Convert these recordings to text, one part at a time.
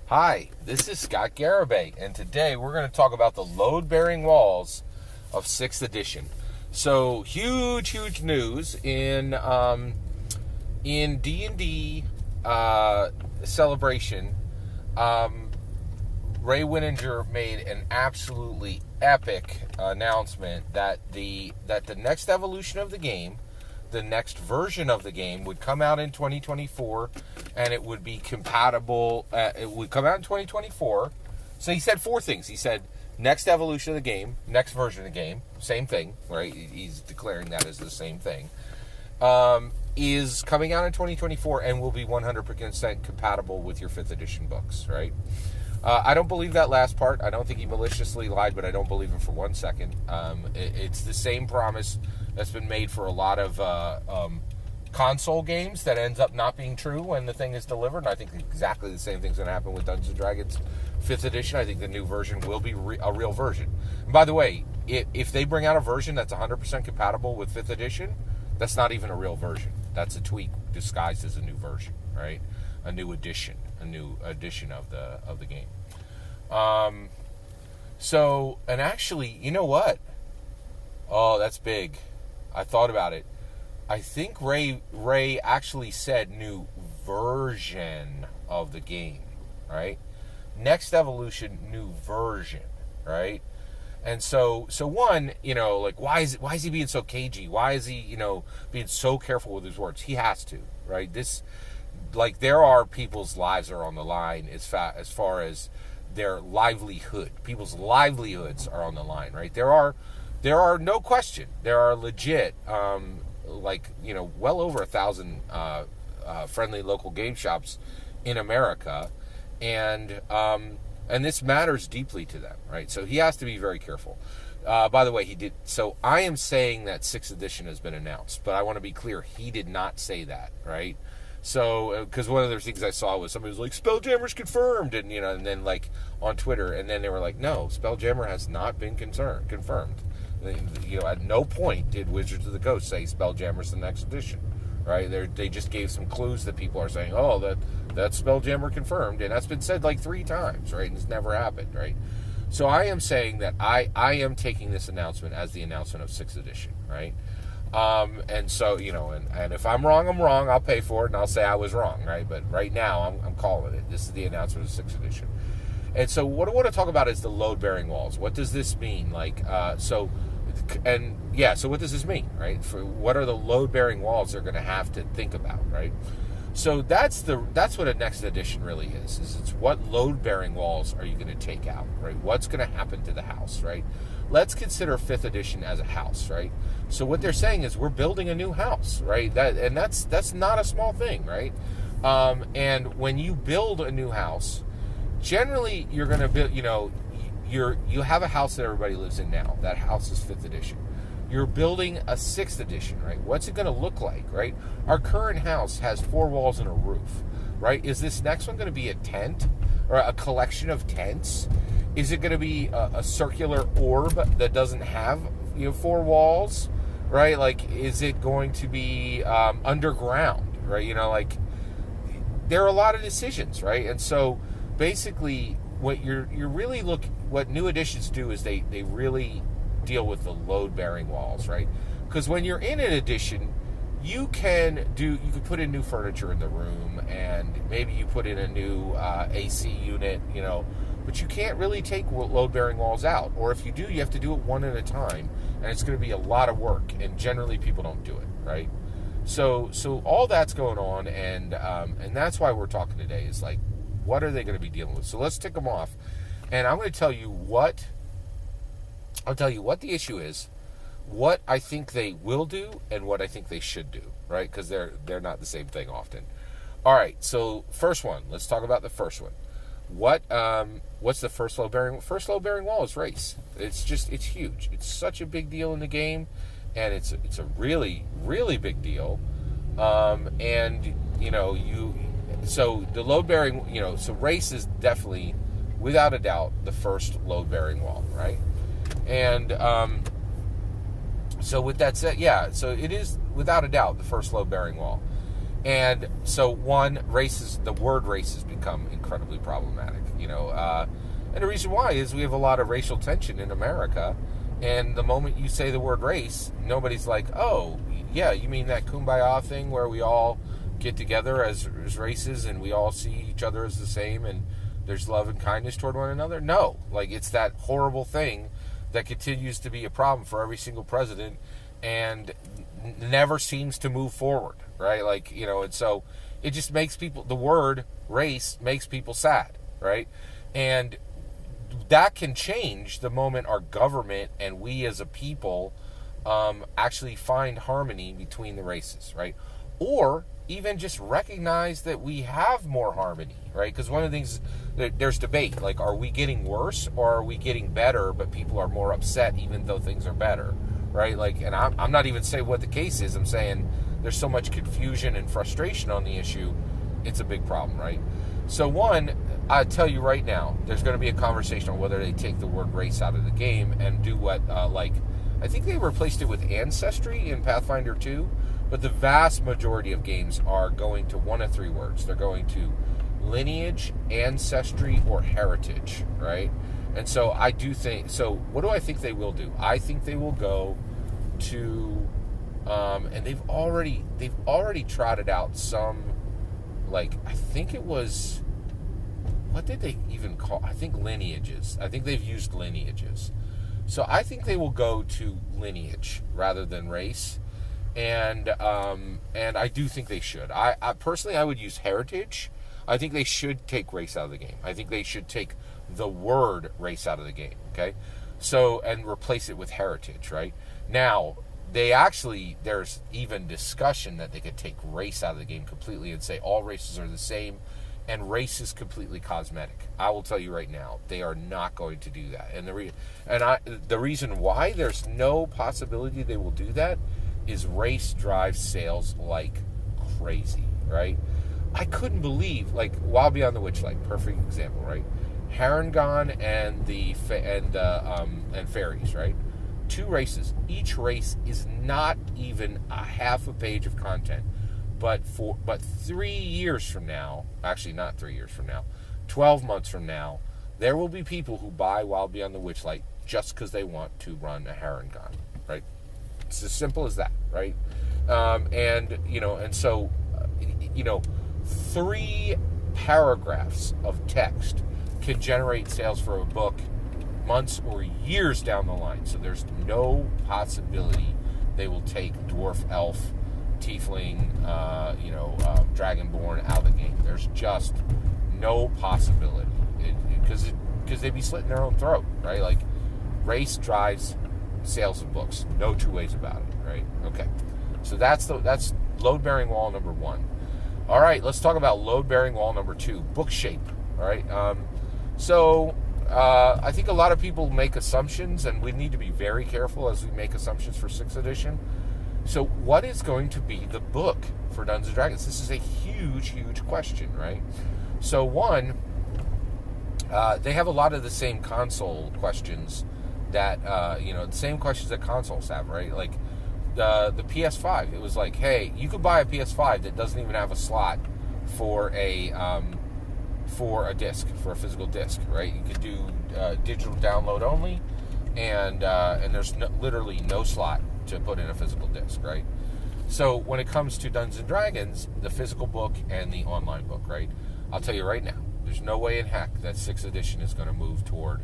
Hi, this is Scott Garibay, and today we're going to talk about the load-bearing walls of 6th edition. So, huge news in D&D Celebration. Ray Winninger made an absolutely epic announcement that the next evolution of the game, the next version of the game, would come out in 2024, and it would be compatible. It would come out in 2024. So he said 4 things. He said next evolution of the game, next version of the game, same thing, right? He's declaring that as the same thing. Is coming out in 2024 and will be 100% compatible with your 5th edition books, right? I don't believe that last part. I don't think he maliciously lied, but I don't believe it for 1 second. It's the same promise that's been made for a lot of console games that ends up not being true when the thing is delivered. And I think exactly the same thing's going to happen with Dungeons & Dragons 5th edition. I think the new version will be a real version. And by the way, if they bring out a version that's 100% compatible with 5th edition, that's not even a real version. That's a tweak disguised as a new version, right? A new edition of the game. And actually, you know what? Oh, that's big. I thought about it. I think Ray actually said new version of the game, right? Next evolution, new version, right? And so one, like why is he being so cagey? Why is he, being so careful with his words? He has to, right? There are people's lives are on the line as far as their livelihood. People's livelihoods are on the line, right? There are no question. There are legit, well over 1,000 friendly local game shops in America, and this matters deeply to them, right? So he has to be very careful. By the way, he did. So I am saying that 6th edition has been announced, but I want to be clear. He did not say that, right? So, because one of the things I saw was somebody was like, Spelljammer's confirmed, and then like on Twitter, and then they were like, no, Spelljammer has not been confirmed. At no point did Wizards of the Coast say Spelljammer's the next edition, right? They just gave some clues that people are saying, oh, that's Spelljammer confirmed, and that's been said like 3 times, right? And it's never happened, right? So I am saying that I am taking this announcement as the announcement of 6th edition, right? And so, and if I'm wrong, I'm wrong. I'll pay for it, and I'll say I was wrong, right? But right now, I'm calling it. This is the announcement of 6th edition. And so what I want to talk about is the load-bearing walls. What does this mean? So what does this mean, right? What are the load-bearing walls they're going to have to think about, right? So that's what a next edition really is it's what load-bearing walls are you going to take out, right? What's going to happen to the house, right? Let's consider 5th edition as a house, right? So what they're saying is we're building a new house, right? That's not a small thing, right? And when you build a new house, generally you're going to build, you have a house that everybody lives in now. That house is 5th edition. You're building a 6th edition, right? What's it going to look like, right? Our current house has 4 walls and a roof, right? Is this next one going to be a tent or a collection of tents? Is it going to be a circular orb that doesn't have 4 walls, right? Like, is it going to be underground, right? There are a lot of decisions, right? And so basically what what new editions do is they really deal with the load-bearing walls, right? Because when you're in an edition, you can put in new furniture in the room, and maybe you put in a new AC unit, but you can't really take load-bearing walls out. Or if you do, you have to do it one at a time, and it's going to be a lot of work, and generally people don't do it, right? So all that's going on, and that's why we're talking today is like, what are they going to be dealing with? So let's tick them off, and I'm going to tell you what the issue is, what I think they will do, and what I think they should do, right? Because they're not the same thing often. All right, so first one. Let's talk about the first one. What's the first load-bearing? First load-bearing wall is race. It's huge. It's such a big deal in the game, and it's a really, really big deal. So the load-bearing, so race is definitely, without a doubt, the first load-bearing wall, right? And so with that said, so it is without a doubt the first load-bearing wall. And so the word race has become incredibly problematic, and the reason why is we have a lot of racial tension in America, and the moment you say the word race, nobody's like, oh, yeah, you mean that kumbaya thing where we all get together as races and we all see each other as the same and there's love and kindness toward one another? No, like it's that horrible thing that continues to be a problem for every single president and never seems to move forward, right? Like, and so it just makes the word race makes people sad, right? And that can change the moment our government and we as a people actually find harmony between the races, right? Or even just recognize that we have more harmony, right? Because one of the things, there's debate, like, are we getting worse or are we getting better, but people are more upset even though things are better, right? Like, and I'm not even saying what the case is. I'm saying there's so much confusion and frustration on the issue, it's a big problem, right? So one, I tell you right now, there's going to be a conversation on whether they take the word race out of the game and do what, I think they replaced it with ancestry in Pathfinder 2, but the vast majority of games are going to one of three words. They're going to lineage, ancestry, or heritage, right? And so I do think, so what do I think they will do? I think they will go to, and they've already trotted out some, like, I think it was, what did they even call, I think lineages. I think they've used lineages. So I think they will go to lineage rather than race. And I do think they should. I personally, I would use heritage. I think they should take race out of the game. I think they should take the word race out of the game, okay? So, and replace it with heritage, right? Now, there's even discussion that they could take race out of the game completely and say all races are the same, and race is completely cosmetic. I will tell you right now, they are not going to do that. And the reason why there's no possibility they will do that is race drives sales like crazy, right? I couldn't believe, like, Wild Beyond the Witchlight, perfect example, right? Harengon and fairies, right? Two races. Each race is not even a half a page of content. But 3 years from now, actually not 3 years from now, 12 months from now, there will be people who buy Wild Beyond the Witchlight just because they want to run a Harengon, right? It's as simple as that, right? And so 3 paragraphs of text can generate sales for a book months or years down the line. So there's no possibility they will take dwarf, elf, tiefling, dragonborn out of the game. There's just no possibility because they'd be slitting their own throat, right? Like, race drives sales of books, no two ways about it, right? Okay, so that's load-bearing wall number 1. All right, let's talk about load-bearing wall number 2, book shape. All right, I think a lot of people make assumptions, and we need to be very careful as we make assumptions for 6th edition. So what is going to be the book for Dungeons & Dragons? This is a huge, huge question, right? So one, they have a lot of the same console questions that, the same questions that consoles have, right? Like the PS5, it was like, hey, you could buy a PS5 that doesn't even have a slot for a disc, for a physical disc, right? You could do digital download only, and there's literally no slot to put in a physical disc, right? So when it comes to Dungeons & Dragons, the physical book and the online book, right? I'll tell you right now, there's no way in heck that 6th edition is going to move toward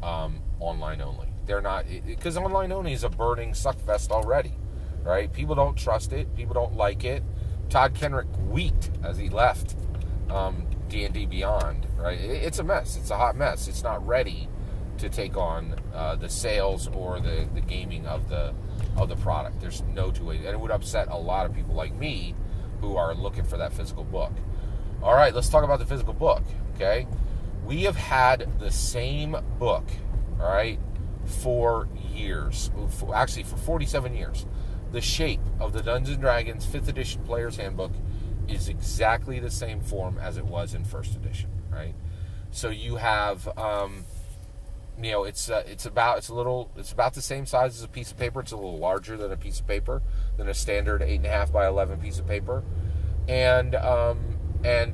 online only. They're not, because online only is a burning suckfest already, right? People don't trust it. People don't like it. Todd Kenrick wept as he left D&D Beyond, right? It's a mess. It's a hot mess. It's not ready to take on the sales or the gaming of the product. There's no two ways, and it would upset a lot of people like me who are looking for that physical book. All right, let's talk about the physical book. Okay, we have had the same book, all right, for years. Actually, for 47 years. The shape of the Dungeons & Dragons 5th edition Player's Handbook is exactly the same form as it was in 1st edition, right? So you have, it's about the same size as a piece of paper. It's a little larger than a piece of paper, than a standard 8.5 by 11 piece of paper, and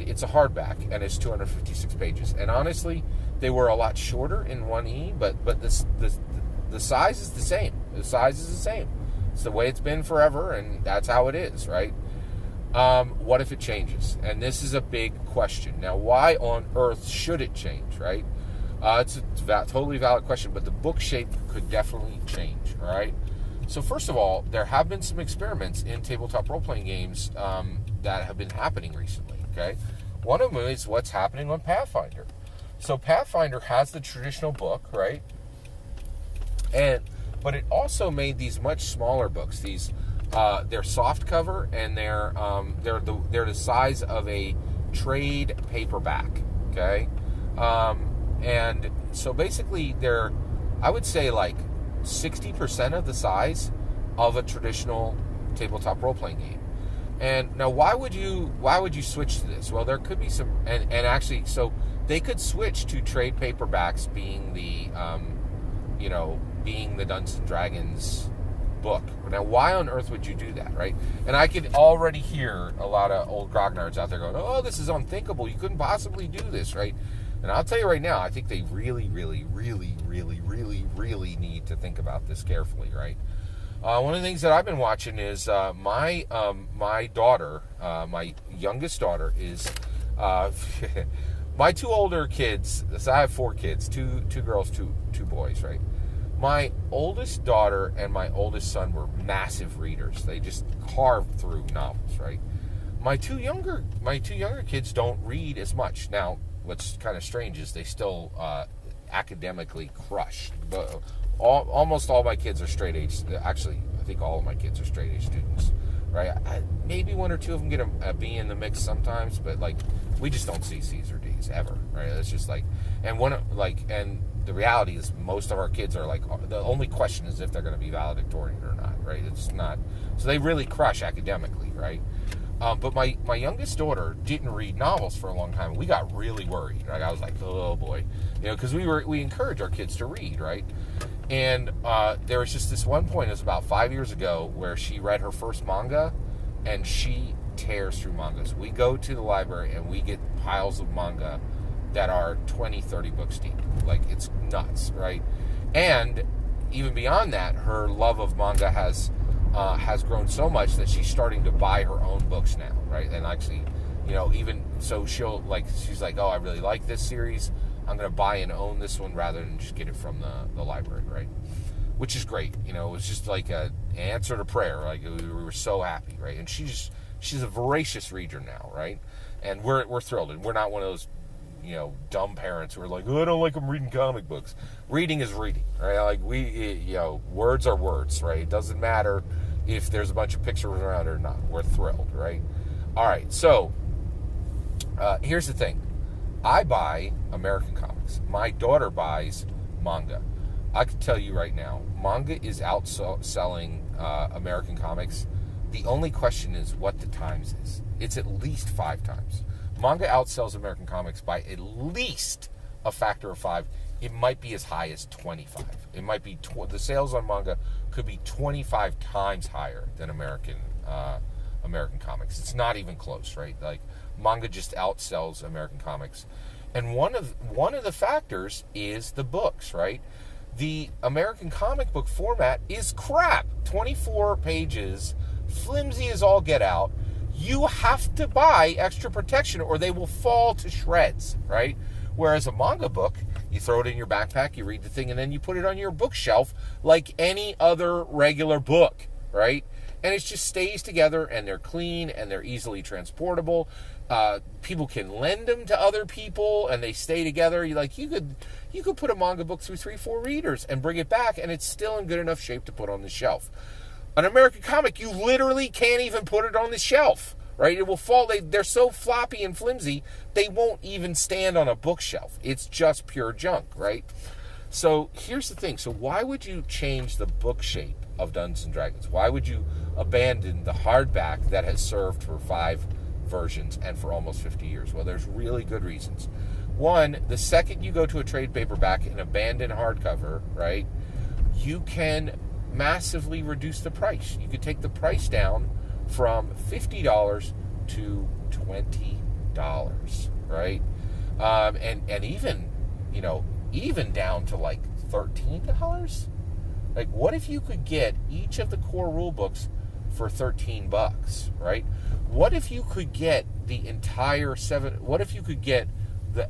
it's a hardback, and it's 256 pages. And honestly, they were a lot shorter in 1E, but the size is the same. The size is the same. It's the way it's been forever, and that's how it is, right? What if it changes? And this is a big question. Now, why on earth should it change, right? It's a totally valid question, but the book shape could definitely change, all right? So first of all, there have been some experiments in tabletop role-playing games that have been happening recently, okay? One of them is what's happening on Pathfinder. So Pathfinder has the traditional book, right? But it also made these much smaller books. These they're soft cover, and they're the size of a trade paperback, okay? And so basically they're, I would say, like 60% of the size of a traditional tabletop role-playing game. And now why would you switch to this? Well, there could be some, and actually, so they could switch to trade paperbacks being the being the Dungeons and Dragons book. Now, why on earth would you do that, right? And I could already hear a lot of old grognards out there going, oh, this is unthinkable. You couldn't possibly do this, right? And I'll tell you right now, I think they really, really, really, really, really, really need to think about this carefully, right? One of the things that I've been watching is my daughter, my youngest daughter, is my two older kids. So I have 4 kids, two girls, two boys, right? My oldest daughter and my oldest son were massive readers. They just carved through novels, right? My two younger kids don't read as much. Now, what's kind of strange is they still academically crush. But almost all my kids are straight A's. Actually, I think all of my kids are straight A students, right? Maybe 1 or 2 of them get a B in the mix sometimes, but like we just don't see C's or D's ever, right? It's just like, and the reality is most of our kids are like, the only question is if they're going to be valedictorian or not, right? It's not, so they really crush academically, right? But my youngest daughter didn't read novels for a long time. We got really worried, right? I was like, oh boy, because we encourage our kids to read, right? And there was just this one point, it was about 5 years ago, where she read her first manga, and she tears through mangas. We go to the library and we get piles of manga that are 20, 30 books deep. Like, it's nuts, right? And even beyond that, her love of manga has grown so much that she's starting to buy her own books now, right? And actually, even so, she's like, oh, I really like this series. I'm going to buy and own this one rather than just get it from the library, right? Which is great. It was just like an answer to prayer. Like, we were so happy, right? And she's a voracious reader now, right? And we're thrilled. And we're not one of those, dumb parents who are like, oh, I don't like them reading comic books. Reading is reading, right? Like, words are words, right? It doesn't matter if there's a bunch of pictures around or not. We're thrilled, right? All right, so here's the thing. I buy American comics. My daughter buys manga. I can tell you right now, manga is outselling American comics. The only question is what the times is. It's at least 5 times. Manga outsells American comics by at least a factor of 5. It might be as high as 25. It might be the sales on manga could be 25 times higher than American comics. It's not even close, right? Like, manga just outsells American comics. And one of the factors is the books, right? The American comic book format is crap. 24 pages, flimsy as all get out. You have to buy extra protection or they will fall to shreds, right? Whereas a manga book, you throw it in your backpack, you read the thing, and then you put it on your bookshelf like any other regular book, right? And it just stays together, and they're clean, and they're easily transportable. People can lend them to other people, and they stay together. You could put a manga book through 3-4 readers and bring it back, and it's still in good enough shape to put on the shelf. An American comic, you literally can't even put it on the shelf, right? It will fall. They're so floppy and flimsy, they won't even stand on a bookshelf. It's just pure junk, right? So here's the thing. So why would you change the book shape of Dungeons and Dragons? Why would you abandon the hardback that has served for 5 versions and for almost 50 years? Well, there's really good reasons. One, the second you go to a trade paperback and abandon hardcover, right, you can massively reduce the price. You could take the price down from $50 to $20, right? And even, even down to like $13. Like, what if you could get each of the core rule books for $13, right? What if you could get the entire what if you could get the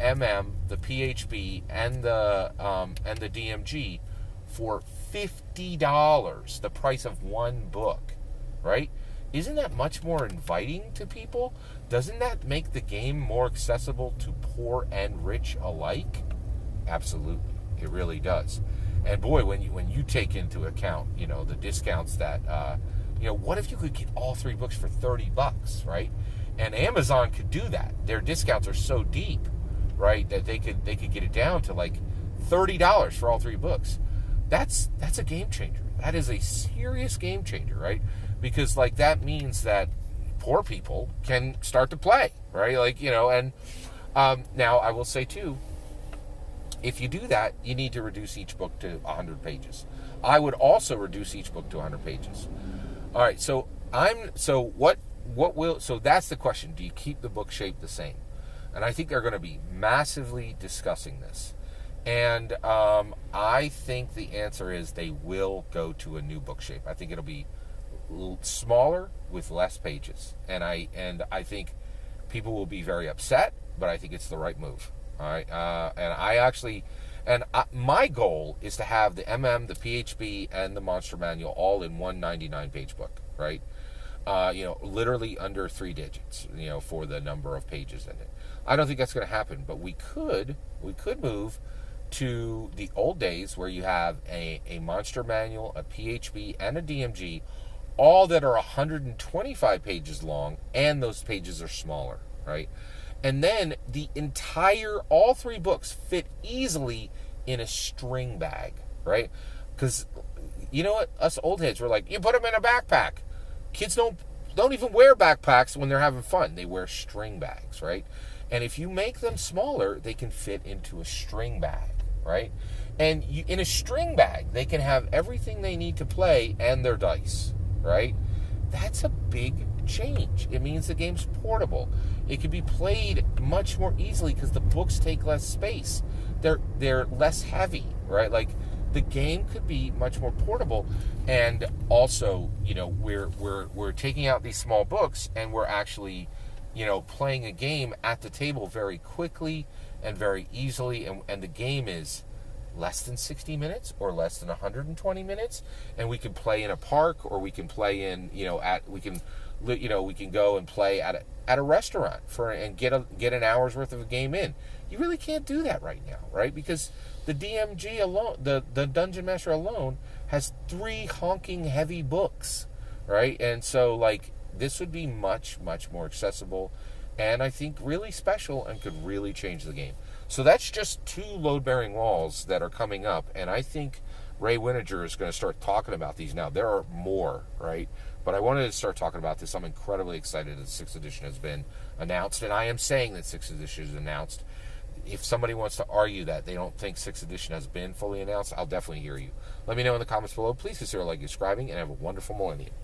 the PHB, and the DMG for $50, the price of one book, right? Isn't that much more inviting to people? Doesn't that make the game more accessible to poor and rich alike? Absolutely, it really does. And boy, when you take into account, the discounts that, what if you could get all 3 books for $30, right? And Amazon could do that. Their discounts are so deep, right, that they could get it down to like $30 for all 3 books. That's a game changer. That is a serious game changer, right? Because like that means that poor people can start to play, right? Like, and now I will say too, if you do that, you need to reduce each book to 100 pages. I would also reduce each book to 100 pages. All right, so that's the question. Do you keep the book shape the same? And I think they're going to be massively discussing this. And I think the answer is they will go to a new book shape. I think it'll be smaller with less pages. And I think people will be very upset, but I think it's the right move. All right, my goal is to have the the PHB, and the Monster Manual all in one 99-page book, right? Literally under 3 digits, for the number of pages in it. I don't think that's going to happen, but we could move to the old days where you have a Monster Manual, a PHB, and a DMG, all that are 125 pages long, and those pages are smaller, right? And then all 3 books fit easily in a string bag, right? Because you know what? Us old heads were like, you put them in a backpack. Kids don't even wear backpacks when they're having fun. They wear string bags, right? And if you make them smaller, they can fit into a string bag, right? And in a string bag, they can have everything they need to play and their dice, right? That's a big change. It means the game's portable. It can be played much more easily because the books take less space. They're less heavy, right? Like, the game could be much more portable. And also, we're taking out these small books, and we're actually, playing a game at the table very quickly and very easily, and the game is less than 60 minutes or less than 120 minutes, and we can play in a park, or we can play in, we can go and play at a restaurant and get an hour's worth of a game in. You really can't do that right now, right? Because the DMG alone, the Dungeon Master alone, has 3 honking heavy books, right? And so, like, this would be much, much more accessible, and I think really special, and could really change the game. So that's just 2 load-bearing walls that are coming up, and I think Ray Winninger is going to start talking about these now. There are more, right? But I wanted to start talking about this. I'm incredibly excited that 6th edition has been announced, and I am saying that 6th edition is announced. If somebody wants to argue that they don't think 6th edition has been fully announced, I'll definitely hear you. Let me know in the comments below. Please consider liking and subscribing, and have a wonderful millennium.